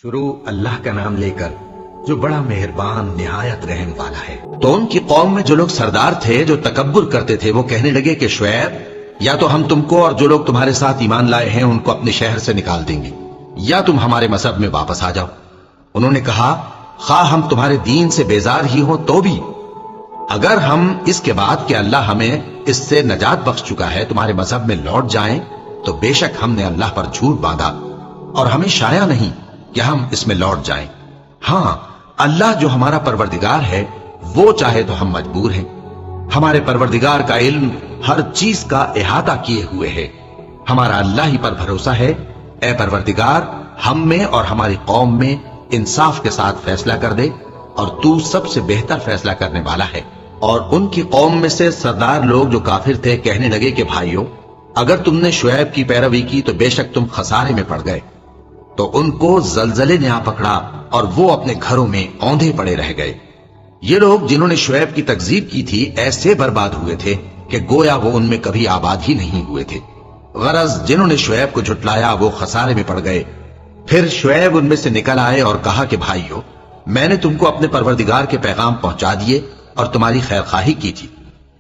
شروع اللہ کا نام لے کر جو بڑا مہربان نہایت رحم والا ہے۔ تو ان کی قوم میں جو لوگ سردار تھے جو تکبر کرتے تھے وہ کہنے لگے کہ شعیب یا تو ہم تم کو اور جو لوگ تمہارے ساتھ ایمان لائے ہیں ان کو اپنے شہر سے نکال دیں گے یا تم ہمارے مذہب میں واپس آ جاؤ۔ انہوں نے کہا خواہ ہم تمہارے دین سے بیزار ہی ہوں تو بھی اگر ہم اس کے بعد کہ اللہ ہمیں اس سے نجات بخش چکا ہے تمہارے مذہب میں لوٹ جائیں تو بے شک ہم نے اللہ پر جھوٹ باندھا اور ہمیں شایع نہیں کہ ہم اس میں لوٹ جائیں۔ ہاں اللہ جو ہمارا پروردگار ہے وہ چاہے تو ہم مجبور ہیں۔ ہمارے پروردگار کا علم ہر چیز کا احاطہ کیے ہوئے ہے۔ ہمارا اللہ ہی پر بھروسہ ہے۔ اے پروردگار ہم میں اور ہماری قوم میں انصاف کے ساتھ فیصلہ کر دے اور تو سب سے بہتر فیصلہ کرنے والا ہے۔ اور ان کی قوم میں سے سردار لوگ جو کافر تھے کہنے لگے کہ بھائیو اگر تم نے شعیب کی پیروی کی تو بے شک تم خسارے میں پڑ گئے۔ تو ان کو زلزلے نے آ پکڑا اور وہ اپنے گھروں میں اوندھے پڑے رہ گئے۔ یہ لوگ جنہوں نے شعیب کی تکذیب کی تھی ایسے برباد ہوئے تھے کہ گویا وہ ان میں کبھی آباد ہی نہیں ہوئے تھے۔ غرض جنہوں نے شعیب کو جھٹلایا وہ خسارے میں پڑ گئے۔ پھر شعیب ان میں سے نکل آئے اور کہا کہ بھائیو میں نے تم کو اپنے پروردگار کے پیغام پہنچا دیے اور تمہاری خیر خواہی کی تھی،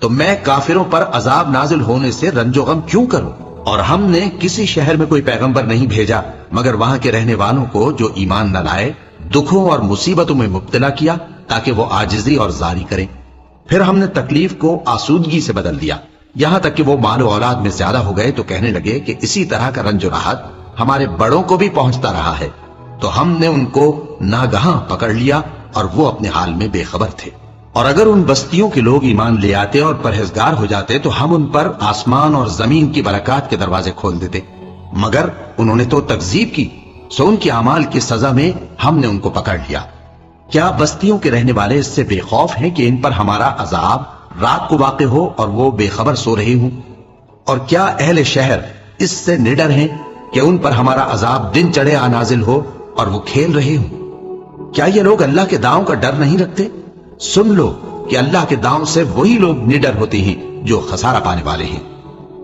تو میں کافروں پر عذاب نازل ہونے سے رنج و غم کیوں کروں؟ اور ہم نے کسی شہر میں کوئی پیغمبر نہیں بھیجا مگر وہاں کے رہنے والوں کو جو ایمان نہ لائے دکھوں اور مصیبتوں میں مبتلا کیا تاکہ وہ عاجزی اور زاری کریں۔ پھر ہم نے تکلیف کو آسودگی سے بدل دیا یہاں تک کہ وہ مال و اولاد میں زیادہ ہو گئے تو کہنے لگے کہ اسی طرح کا رنج و راحت ہمارے بڑوں کو بھی پہنچتا رہا ہے۔ تو ہم نے ان کو ناگہاں پکڑ لیا اور وہ اپنے حال میں بے خبر تھے۔ اور اگر ان بستیوں کے لوگ ایمان لے آتے اور پرہیزگار ہو جاتے تو ہم ان پر آسمان اور زمین کی برکات کے دروازے کھول دیتے، مگر انہوں نے تو تکذیب کی، سو ان کے اعمال کی سزا میں ہم نے ان کو پکڑ لیا۔ کیا بستیوں کے رہنے والے اس سے بے خوف ہیں کہ ان پر ہمارا عذاب رات کو واقع ہو اور وہ بے خبر سو رہے ہوں؟ اور کیا اہل شہر اس سے نڈر ہیں کہ ان پر ہمارا عذاب دن چڑھے آ نازل ہو اور وہ کھیل رہے ہوں؟ کیا یہ لوگ اللہ کے داؤں کا ڈر نہیں رکھتے؟ سن لو کہ اللہ کے داؤں سے وہی لوگ نڈر ہوتے ہیں جو خسارہ پانے والے ہیں۔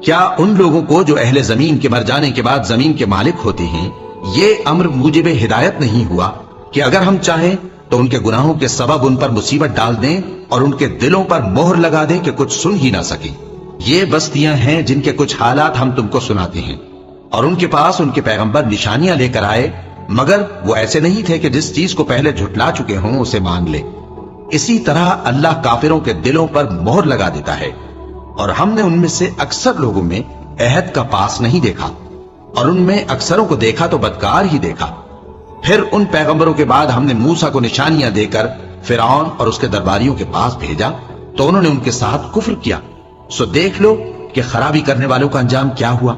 کیا ان لوگوں کو جو اہل زمین کے مر جانے کے بعد زمین کے مالک ہوتے ہیں یہ امر موجب ہدایت نہیں ہوا کہ اگر ہم چاہیں تو ان کے گناہوں کے سبب ان پر مصیبت ڈال دیں اور ان کے دلوں پر مہر لگا دیں کہ کچھ سن ہی نہ سکیں؟ یہ بستیاں ہیں جن کے کچھ حالات ہم تم کو سناتے ہیں، اور ان کے پاس ان کے پیغمبر نشانیاں لے کر آئے مگر وہ ایسے نہیں تھے کہ جس چیز کو پہلے جھٹلا چکے ہوں اسے مان لے۔ اسی طرح اللہ کافروں کے دلوں پر مہر لگا دیتا ہے۔ اور ہم نے ان میں سے اکثر لوگوں میں عہد کا پاس نہیں دیکھا اور ان میں اکثروں کو دیکھا تو بدکار ہی دیکھا۔ پھر ان پیغمبروں کے بعد ہم نے موسیٰ کو نشانیاں دے کر فرعون اور اس کے درباریوں کے پاس بھیجا تو انہوں نے ان کے ساتھ کفر کیا، سو دیکھ لو کہ خرابی کرنے والوں کا انجام کیا ہوا۔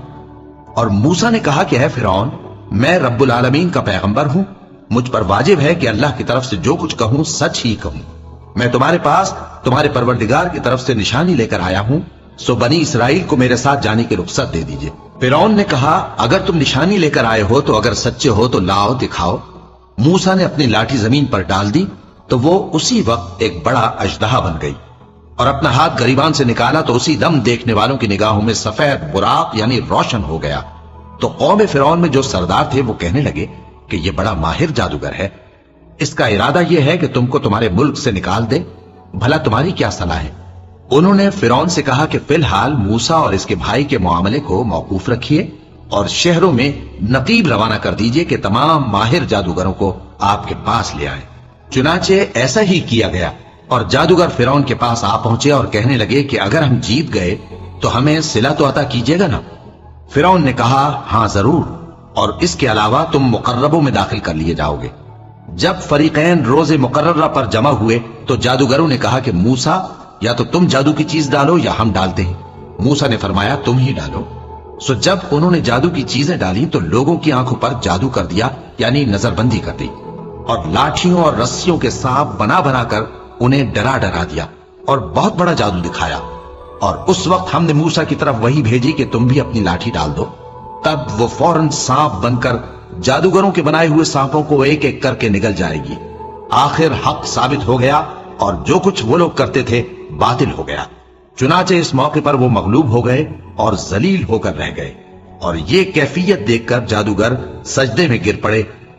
اور موسیٰ نے کہا کہ اے فرعون میں رب العالمین کا پیغمبر ہوں، مجھ پر واجب ہے کہ اللہ کی طرف سے جو کچھ کہوں سچ ہی کہوں۔ میں تمہارے پاس تمہارے پروردگار کی طرف سے نشانی لے کر آیا ہوں، سو بنی اسرائیل کو میرے ساتھ جانے کی رخصت دے دیجئے۔ فرعون نے کہا اگر تم نشانی لے کر آئے ہو تو اگر سچے ہو تو لاؤ دکھاؤ۔ موسیٰ نے اپنی لاٹھی زمین پر ڈال دی تو وہ اسی وقت ایک بڑا اژدہا بن گئی، اور اپنا ہاتھ گریبان سے نکالا تو اسی دم دیکھنے والوں کی نگاہوں میں سفید براق یعنی روشن ہو گیا۔ تو قوم فرعون میں جو سردار تھے وہ کہنے لگے کہ یہ بڑا ماہر جادوگر ہے، اس کا ارادہ یہ ہے کہ تم کو تمہارے ملک سے نکال دے، بھلا تمہاری کیا صلاح ہے؟ انہوں نے فرعون سے کہا کہ فی الحال موسیٰ اور اس کے بھائی کے معاملے کو موقوف رکھیے اور شہروں میں نقیب روانہ کر دیجئے کہ تمام ماہر جادوگروں کو آپ کے پاس لے آئیں۔ چنانچہ ایسا ہی کیا گیا، اور جادوگر فرعون کے پاس آ پہنچے اور کہنے لگے کہ اگر ہم جیت گئے تو ہمیں صلہ تو عطا کیجیے گا نا؟ فرعون نے کہا ہاں ضرور، اور اس کے علاوہ تم مقربوں میں داخل کر لیے جاؤ گے۔ جب فریقین روز مقررہ پر جمع ہوئے تو جادوگروں نے کہا کہ موسیٰ یا تو تم جادو کی چیز ڈالو یا ہم ڈالتے ہیں۔ موسیٰ نے فرمایا تم ہی ڈالو۔ سو جب انہوں نے جادو کی چیزیں ڈالی تو لوگوں کی آنکھوں پر جادو کر دیا یعنی نظر بندی کر دی، اور لاٹھیوں اور رسیوں کے سانپ بنا بنا کر انہیں ڈرا ڈرا دیا اور بہت بڑا جادو دکھایا۔ اور اس وقت ہم نے موسیٰ کی طرف وحی بھیجی کہ تم بھی اپنی لاٹھی ڈال دو، تب وہ فوراً سانپ بن کر جادوگروں کے بنائے ہوئے سانپوں کو ایک ایک کر کے نگل جائے گی۔ آخر حق ثابت ہو گیا اور جو کچھ وہ لوگ کرتے تھے باطل ہو گیا۔ چنانچہ اس موقع پر وہ مغلوب ہو گئے اور ذلیل ہو کر رہ گئے، اور یہ کیفیت دیکھ کر جادوگر سجدے میں گر پڑے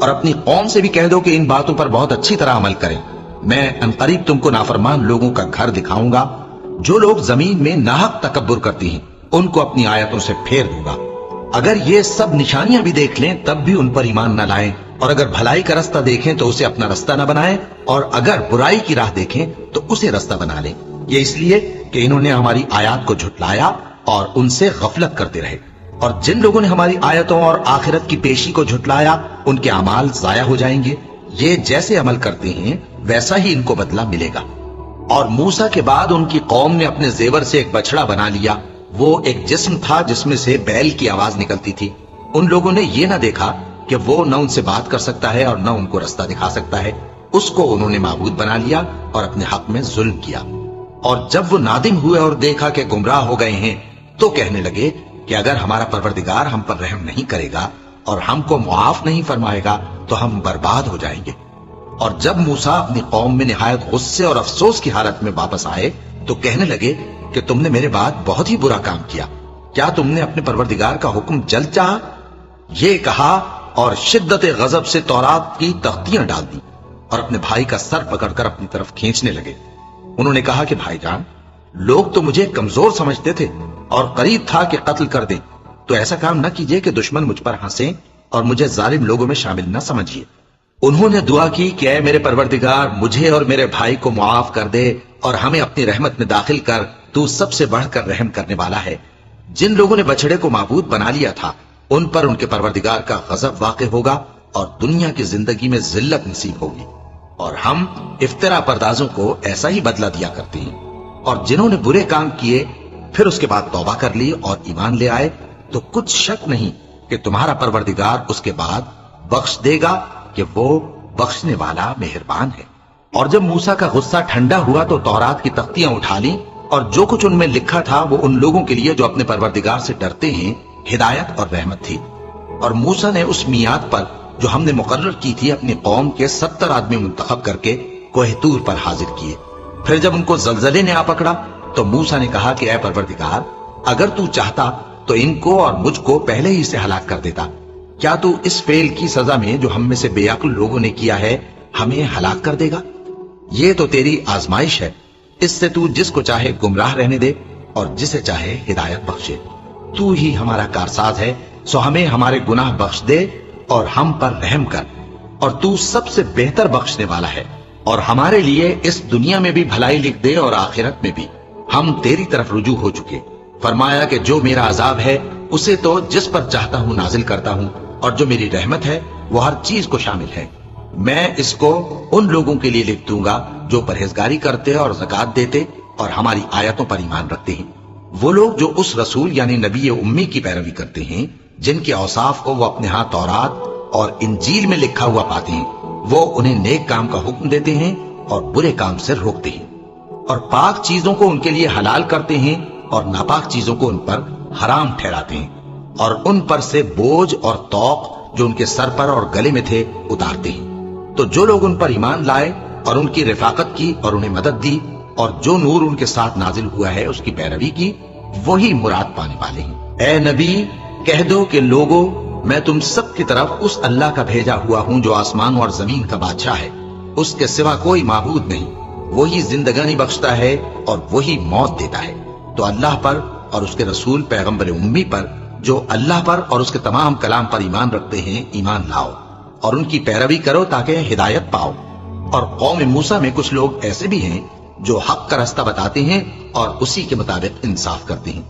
اور اپنی قوم سے بھی کہہ دو کہ ان باتوں پر بہت اچھی طرح عمل کریں. میں انقریب تم کو نافرمان لوگوں کا گھر دکھاؤں گا. جو لوگ زمین میں ناحق تکبر کرتی ہیں ان کو اپنی آیتوں سے پھیر دوں گا. اگر یہ سب نشانیاں بھی دیکھ لیں تب بھی ان پر ایمان نہ لائیں، اور اگر بھلائی کا رستہ دیکھیں تو اسے اپنا رستہ نہ بنائیں، اور اگر برائی کی راہ دیکھیں تو اسے رستہ بنا لیں. یہ اس لیے کہ انہوں نے ہماری آیات کو جھٹلایا اور ان سے غفلت کرتے رہے. اور جن لوگوں نے ہماری آیتوں اور آخرت کی پیشی کو جھٹلایا ان کے اعمال ضائع ہو جائیں گے. یہ جیسے عمل کرتے ہیں ویسا ہی ان کو بدلہ ملے گا. اور موسیٰ کے بعد ان کی قوم نے اپنے زیور سے ایک بچڑا بنا لیا. وہ ایک جسم تھا جس میں سے بیل کی آواز نکلتی تھی. ان لوگوں نے یہ نہ دیکھا کہ وہ نہ ان سے بات کر سکتا ہے اور نہ ان کو رستہ دکھا سکتا ہے. اس کو انہوں نے معبود بنا لیا اور اپنے حق میں ظلم کیا. اور جب وہ نادم ہوئے اور دیکھا کہ گمراہ ہو گئے ہیں تو کہنے لگے کہ اگر ہمارا پروردگار ہم پر رحم نہیں کرے گا اور ہم کو معاف نہیں فرمائے گا تو ہم برباد ہو جائیں گے. اور جب موسیٰ اپنی قوم میں نہایت غصے اور افسوس کی حالت میں واپس آئے تو کہنے لگے کہ تم نے میرے بعد بہت ہی برا کام کیا. کیا تم نے اپنے پروردگار کا حکم جلد چاہا؟ یہ کہا اور شدت غضب سے تورات کی تختیاں ڈال دی اور اپنے بھائی کا سر پکڑ کر اپنی طرف کھینچنے لگے. انہوں نے کہا کہ بھائی جان، لوگ تو مجھے کمزور سمجھتے تھے اور قریب تھا کہ قتل کر دیں، تو ایسا کام نہ کیجئے کہ دشمن مجھ پر ہنسیں اور مجھے ظالم لوگوں میں شامل نہ سمجھیے. انہوں نے دعا کی کہ اے میرے پروردگار، مجھے اور میرے بھائی کو معاف کر دے اور ہمیں اپنی رحمت میں داخل کر، تو سب سے بڑھ کر رحم کرنے والا ہے. جن لوگوں نے بچڑے کو معبود بنا لیا تھا ان پر ان کے پروردگار کا غضب واقع ہوگا اور دنیا کی زندگی میں ذلت نصیب ہوگی. اور ہم افترا پردازوں کو ایسا ہی بدلہ دیا کرتے ہیں. اور جنہوں نے برے کام کیے پھر اس کے بعد توبہ کر لی اور ایمان لے آئے تو کچھ شک نہیں کہ تمہارا پروردگار اس کے بعد بخش دے گا کہ وہ بخشنے والا مہربان ہے. اور جب موسیٰ کا غصہ ٹھنڈا ہوا تو تورات کی تختیاں اٹھا لیں اور جو کچھ ان میں لکھا تھا وہ ان لوگوں کے لیے جو اپنے پروردگار سے ڈرتے ہیں ہدایت اور رحمت تھی. اور موسیٰ نے اس میعاد پر جو ہم نے مقرر کی تھی اپنی قوم کے 70 آدمی منتخب کر کے کوہ طور پر حاضر کیے. پھر جب ان کو زلزلے نے آ پکڑا تو موسیٰ نے کہا کہ اے پروردگار، اگر تو چاہتا تو ان کو اور مجھ کو پہلے ہی سے ہلاک کر دیتا. کیا تو اس فعل کی سزا میں جو ہم میں سے بے عقل لوگوں نے کیا ہے ہمیں ہلاک کر دے گا؟ یہ تو تیری آزمائش ہے. اس سے تو جس کو چاہے گمراہ رہنے دے اور جسے چاہے ہدایت بخشے. تو ہی ہمارا کارساز ہے، سو ہمیں ہمارے گناہ بخش دے اور ہم پر رحم کر. اور تو سب سے بہتر بخشنے والا ہے. اور ہمارے لیے اس دنیا میں بھی بھلائی لکھ دے اور آخرت میں بھی. ہم تیری طرف رجوع ہو چکے. فرمایا کہ جو میرا عذاب ہے اسے تو جس پر چاہتا ہوں نازل کرتا ہوں، اور جو میری رحمت ہے وہ ہر چیز کو شامل ہے. میں اس کو ان لوگوں کے لیے لکھ دوں گا جو پرہیزگاری کرتے اور زکوٰۃ دیتے اور ہماری آیتوں پر ایمان رکھتے ہیں. وہ لوگ جو اس رسول یعنی نبی امی کی پیروی کرتے ہیں جن کے اوصاف کو وہ اپنے ہاں تورات اور انجیل میں لکھا ہوا پاتے ہیں، وہ انہیں نیک کام کا حکم دیتے ہیں اور برے کام سے روکتے ہیں، اور پاک چیزوں کو ان کے لیے حلال کرتے ہیں اور ناپاک چیزوں کو ان پر حرام ٹھہراتے ہیں، اور ان پر سے بوجھ اور طوق جو ان کے سر پر اور گلے میں تھے اتارتے ہیں. تو جو لوگ ان پر ایمان لائے اور ان کی رفاقت کی اور انہیں مدد دی اور جو نور ان کے ساتھ نازل ہوا ہے اس کی پیروی کی، وہی مراد پانے والے ہیں. اے نبی، کہہ دو کہ لوگو، میں تم سب کی طرف اس اللہ کا بھیجا ہوا ہوں جو آسمان اور زمین کا بادشاہ ہے. اس کے سوا کوئی معبود نہیں. وہی زندگانی بخشتا ہے اور وہی موت دیتا ہے. تو اللہ پر اور اس کے رسول پیغمبر امی پر جو اللہ پر اور اس کے تمام کلام پر ایمان رکھتے ہیں ایمان لاؤ اور ان کی پیروی کرو تاکہ ہدایت پاؤ. اور قوم موسیٰ میں کچھ لوگ ایسے بھی ہیں جو حق کا راستہ بتاتے ہیں اور اسی کے مطابق انصاف کرتے ہیں.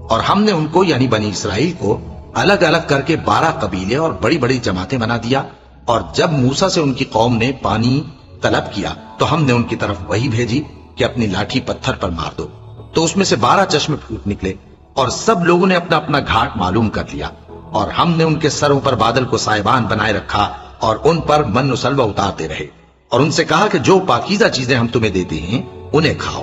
اور ہم نے ان کو یعنی بنی اسرائیل کو الگ الگ کر کے 12 قبیلے اور بڑی بڑی جماعتیں بنا دیا. اور جب موسیٰ سے ان کی قوم نے پانی طلب کیا تو ہم نے ان کی طرف وہی بھیجی کہ اپنی لاٹھی پتھر پر مار دو. تو اس میں سے 12 چشمے پھوٹ نکلے اور سب لوگوں نے اپنا اپنا گھاٹ معلوم کر لیا. اور ہم نے ان کے سروں پر بادل کو سائبان بنائے رکھا اور ان پر من و سلوہ اتارتے رہے اور ان سے کہا کہ جو پاکیزہ چیزیں ہم تمہیں دیتے ہیں انہیں کھاؤ.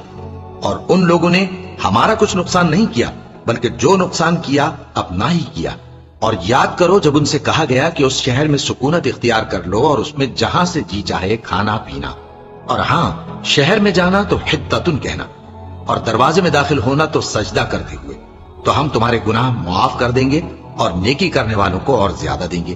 اور ان لوگوں نے ہمارا کچھ نقصان نہیں کیا بلکہ جو نقصان کیا اپنا ہی کیا. اور یاد کرو جب ان سے کہا گیا کہ اس شہر میں سکونت اختیار کر لو اور اس میں جہاں سے جی چاہے کھانا پینا، اور ہاں شہر میں جانا تو حتتن کہنا اور دروازے میں داخل ہونا تو سجدہ کرتے ہوئے، تو ہم تمہارے گناہ معاف کر دیں گے اور نیکی کرنے والوں کو اور زیادہ دیں گے.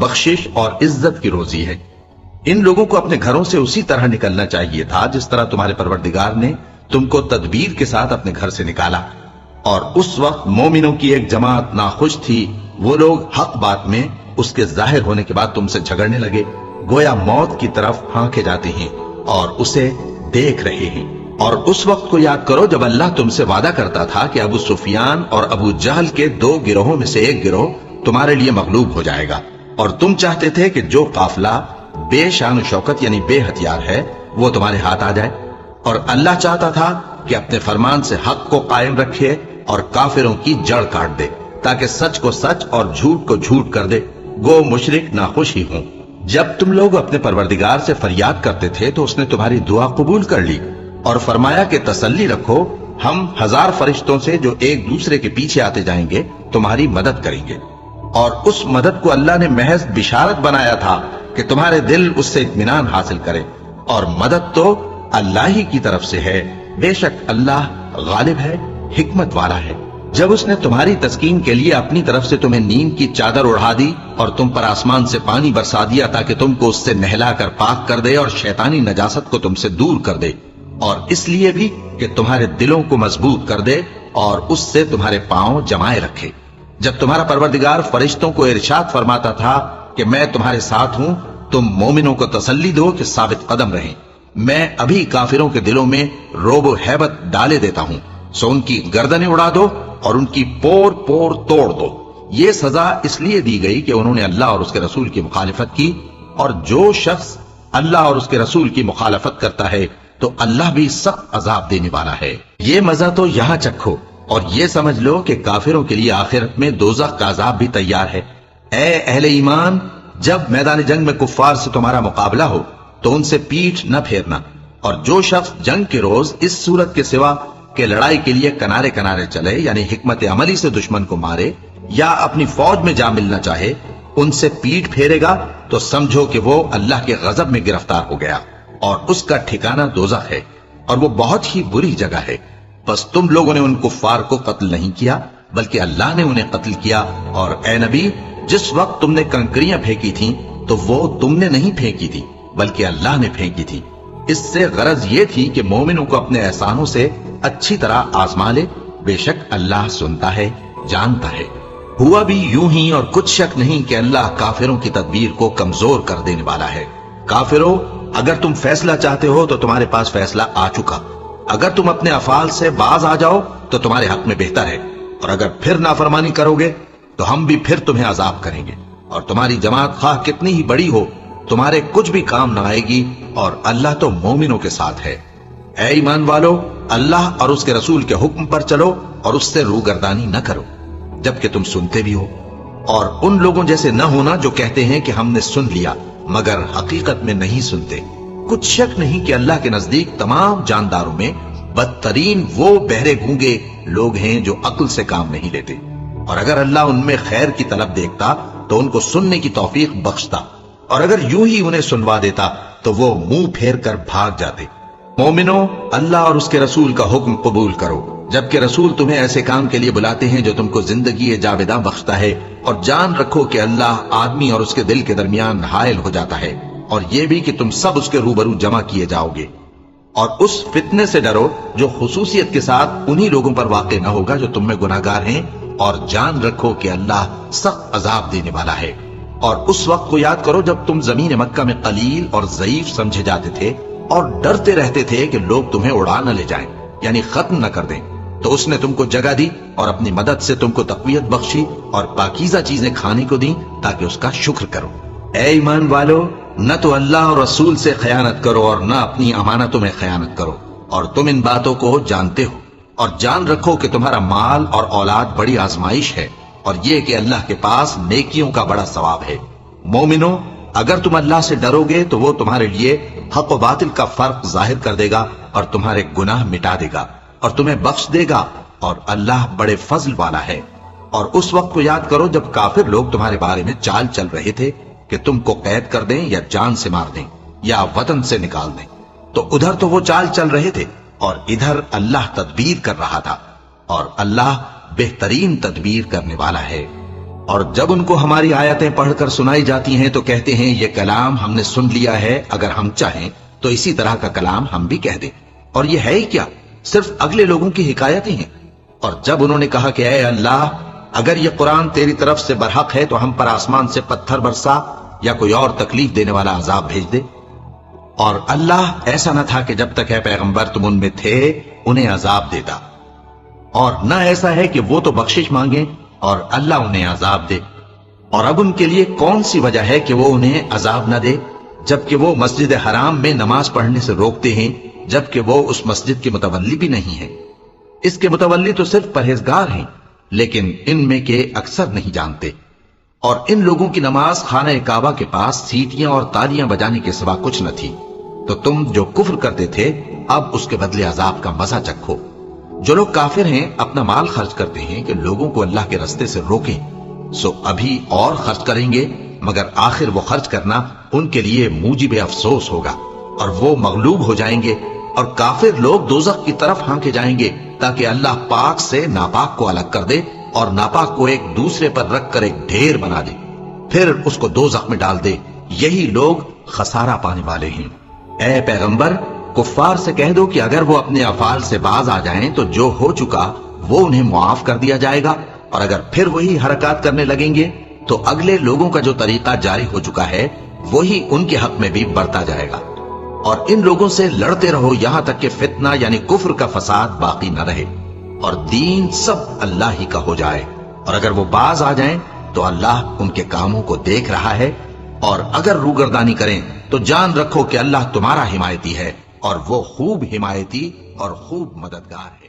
بخشش اور عزت کی روزی ہے۔ ان لوگوں کو اپنے گھروں سے اسی طرح نکلنا چاہیے تھا جس طرح تمہارے پروردگار نے تم کو تدبیر کے ساتھ اپنے گھر سے نکالا۔ اور اس وقت مومنوں کی ایک جماعت ناخوش تھی، وہ لوگ حق بات میں اس کے ظاہر ہونے کے بعد تم سے جھگڑنے لگے، گویا موت کی طرف ہانکے جاتے ہیں اور اسے دیکھ رہے ہیں۔ اور اس وقت کو یاد کرو جب اللہ تم سے وعدہ کرتا تھا کہ ابو سفیان اور ابو جہل کے 2 گروہوں میں سے ایک گروہ تمہارے لیے مغلوب ہو جائے گا، اور تم چاہتے تھے کہ جو قافلہ بے شان و شوکت یعنی بے ہتھیار ہے وہ تمہارے ہاتھ آ جائے، اور اللہ چاہتا تھا کہ اپنے فرمان سے حق کو قائم رکھے اور کافروں کی جڑ کاٹ دے، تاکہ سچ کو سچ اور جھوٹ کو جھوٹ کر دے، گو مشرک ناخوش ہی ہوں۔ جب تم لوگ اپنے پروردگار سے فریاد کرتے تھے تو اس نے تمہاری دعا قبول کر لی اور فرمایا کہ تسلی رکھو، ہم 1000 فرشتوں سے جو ایک دوسرے کے پیچھے آتے جائیں گے تمہاری مدد کریں گے۔ اور اس مدد کو اللہ نے محض بشارت بنایا تھا کہ تمہارے دل اس سے اطمینان حاصل کرے، اور مدد تو اللہ ہی کی طرف سے ہے، بے شک اللہ غالب ہے، حکمت والا ہے۔ جب اس نے تمہاری تسکین کے لیے اپنی طرف سے تمہیں نیند کی چادر اڑا دی اور تم پر آسمان سے پانی برسا دیا تاکہ تم کو اس سے نہلا کر پاک کر دے اور شیطانی نجاست کو تم سے دور کر دے، اور اس لیے بھی کہ تمہارے دلوں کو مضبوط کر دے اور اس سے تمہارے پاؤں جمائے رکھے۔ جب تمہارا پروردگار فرشتوں کو ارشاد فرماتا تھا کہ میں تمہارے ساتھ ہوں، تم مومنوں کو تسلی دو کہ ثابت قدم رہیں، میں ابھی کافروں کے دلوں میں روب و ہیبت ڈالے دیتا ہوں، سو ان کی گردنیں اڑا دو اور ان کی پور پور توڑ دو۔ یہ سزا اس لیے دی گئی کہ انہوں نے اللہ اور اس کے رسول کی مخالفت کی، اور جو شخص اللہ اور اس کے رسول کی مخالفت کرتا ہے تو اللہ بھی سخت عذاب دینے والا ہے۔ یہ مزہ تو یہاں چکھو اور یہ سمجھ لو کہ کافروں کے لیے آخرت میں دوزخ کا عذاب بھی تیار ہے۔ اے اہل ایمان، جب میدان جنگ میں کفار سے تمہارا مقابلہ ہو تو ان سے پیٹھ نہ پھیرنا، اور جو شخص جنگ کے روز اس صورت کے سوا کہ لڑائی کے لیے کنارے کنارے چلے یعنی حکمت عملی سے دشمن کو مارے یا اپنی فوج میں جا ملنا چاہے، ان سے پیٹھ پھیرے گا تو سمجھو کہ وہ اللہ کے غضب میں گرفتار ہو گیا، اور اس کا ٹھکانہ دوزخ ہے، اور وہ بہت ہی بری جگہ ہے۔ بس تم لوگوں نے ان کفار کو قتل نہیں کیا بلکہ اللہ نے انہیں قتل کیا، اور اے نبی، جس وقت تم نے کنکریاں پھینکی تھیں تو وہ تم نے نہیں پھینکی تھی بلکہ اللہ نے پھینکی تھی۔ اس سے غرض یہ تھی کہ مومنوں کو اپنے احسانوں سے اچھی طرح آزما لے، بے شک اللہ سنتا ہے، جانتا ہے۔ ہوا بھی یوں ہی، اور کچھ شک نہیں کہ اللہ کافروں کی تدبیر کو کمزور کر دینے والا ہے۔ کافروں، اگر تم فیصلہ چاہتے ہو تو تمہارے پاس فیصلہ آ چکا، اگر تم اپنے افعال سے باز آ جاؤ تو تمہارے حق میں بہتر ہے، اور اگر پھر نافرمانی کرو گے تو ہم بھی پھر تمہیں عذاب کریں گے، اور تمہاری جماعت خواہ کتنی ہی بڑی ہو تمہارے کچھ بھی کام نہ آئے گی، اور اللہ تو مومنوں کے ساتھ ہے۔ اے ایمان والو، اللہ اور اس کے رسول کے حکم پر چلو اور اس سے روگردانی نہ کرو جبکہ تم سنتے بھی ہو، اور ان لوگوں جیسے نہ ہونا جو کہتے ہیں کہ ہم نے سن لیا مگر حقیقت میں نہیں سنتے۔ کچھ شک نہیں کہ اللہ کے نزدیک تمام جانداروں میں بدترین وہ بہرے گونگے لوگ ہیں جو عقل سے کام نہیں لیتے، اور اگر اللہ ان میں خیر کی طلب دیکھتا تو ان کو سننے کی توفیق بخشتا، اور اگر یوں ہی انہیں سنوا دیتا تو وہ منہ پھیر کر بھاگ جاتے۔ مومنوں، اللہ اور اس کے رسول کا حکم قبول کرو، جبکہ رسول تمہیں ایسے کام کے لیے بلاتے ہیں جو تم کو زندگی جاوداں بخشتا ہے، اور جان رکھو کہ اللہ آدمی اور اس کے دل کے درمیان حائل ہو جاتا ہے، اور یہ بھی کہ تم سب اس کے روبرو جمع کیے جاؤ گے۔ اور اس فتنے سے ڈرو جو خصوصیت کے ساتھ انہی لوگوں پر واقع نہ ہوگا جو تم میں گناہگار ہیں، اور جان رکھو کہ اللہ سخت عذاب دینے والا ہے۔ اور اس وقت کو یاد کرو جب تم زمین مکہ میں قلیل اور ضعیف سمجھے جاتے تھے اور ڈرتے رہتے تھے کہ لوگ تمہیں اڑا نہ لے جائیں یعنی ختم نہ کر دیں، تو اس نے تم کو جگہ دی اور اپنی مدد سے تم کو تقویت بخشی اور پاکیزہ چیزیں کھانے کو دیں تاکہ اس کا شکر کرو۔ اے ایمان والو، نہ تو اللہ اور رسول سے خیانت کرو اور نہ اپنی امانتوں میں خیانت کرو، اور تم ان باتوں کو جانتے ہو، اور جان رکھو کہ تمہارا مال اور اولاد بڑی آزمائش ہے، اور یہ کہ اللہ کے پاس نیکیوں کا بڑا ثواب ہے۔ مومنو، اگر تم اللہ سے ڈرو گے تو وہ تمہارے لیے حق و باطل کا فرق ظاہر کر دے گا اور تمہارے گناہ مٹا دے گا اور تمہیں بخش دے گا، اور اللہ بڑے فضل والا ہے۔ اور اس وقت کو یاد کرو جب کافر لوگ تمہارے بارے میں چال چل رہے تھے کہ تم کو قید کر دیں یا جان سے مار دیں یا وطن سے نکال دیں، تو ادھر تو وہ چال چل رہے تھے اور ادھر اللہ تدبیر کر رہا تھا، اور اللہ بہترین تدبیر کرنے والا ہے۔ اور جب ان کو ہماری آیتیں پڑھ کر سنائی جاتی ہیں تو کہتے ہیں یہ کلام ہم نے سن لیا ہے، اگر ہم چاہیں تو اسی طرح کا کلام ہم بھی کہہ دیں، اور یہ ہے ہی کیا، صرف اگلے لوگوں کی حکایتیں ہیں۔ اور جب انہوں نے کہا کہ اے اللہ، اگر یہ قرآن تیری طرف سے برحق ہے تو ہم پر آسمان سے پتھر برسا یا کوئی اور تکلیف دینے والا عذاب بھیج دے۔ اور اللہ ایسا نہ تھا کہ جب تک اے پیغمبر تم ان میں تھے انہیں عذاب دیتا، اور نہ ایسا ہے کہ وہ تو بخشش مانگیں اور اللہ انہیں عذاب دے۔ اور اب ان کے لیے کون سی وجہ ہے کہ وہ انہیں عذاب نہ دے، جبکہ وہ مسجد حرام میں نماز پڑھنے سے روکتے ہیں، جبکہ وہ اس مسجد کے متولی بھی نہیں ہیں۔ اس کے متولی تو صرف پرہیزگار ہیں، لیکن ان میں کے اکثر نہیں جانتے۔ اور ان لوگوں کی نماز خانہ کعبہ کے پاس سیٹیاں اور تالیاں بجانے کے سوا کچھ نہ تھی، تو تم جو کفر کرتے تھے اب اس کے بدلے عذاب کا مزہ چکھو۔ جو لوگ کافر ہیں اپنا مال خرچ کرتے ہیں کہ لوگوں کو اللہ کے رستے سے روکیں، سو ابھی اور خرچ کریں گے، مگر آخر وہ خرچ کرنا ان کے لیے موجب افسوس ہوگا، اور وہ مغلوب ہو جائیں گے، اور کافر لوگ دوزخ کی طرف ہانکے جائیں گے تاکہ اللہ پاک سے ناپاک کو الگ کر دے اور ناپاک کو ایک دوسرے پر رکھ کر ایک ڈھیر بنا دے، پھر اس کو دوزخ میں ڈال دے۔ یہی لوگ خسارہ پانے والے ہیں۔ اے پیغمبر، کفار سے کہہ دو کہ اگر وہ اپنے افعال سے باز آ جائیں تو جو ہو چکا وہ انہیں معاف کر دیا جائے گا، اور اگر پھر وہی حرکات کرنے لگیں گے تو اگلے لوگوں کا جو طریقہ جاری ہو چکا ہے وہی ان کے حق میں بھی برتا جائے گا۔ اور ان لوگوں سے لڑتے رہو یہاں تک کہ فتنہ یعنی کفر کا فساد باقی نہ رہے، اور دین سب اللہ ہی کا ہو جائے۔ اور اگر وہ باز آ جائیں تو اللہ ان کے کاموں کو دیکھ رہا ہے، اور اگر روگردانی کریں تو جان رکھو کہ اللہ تمہارا حمایتی ہے، اور وہ خوب حمایتی اور خوب مددگار ہے۔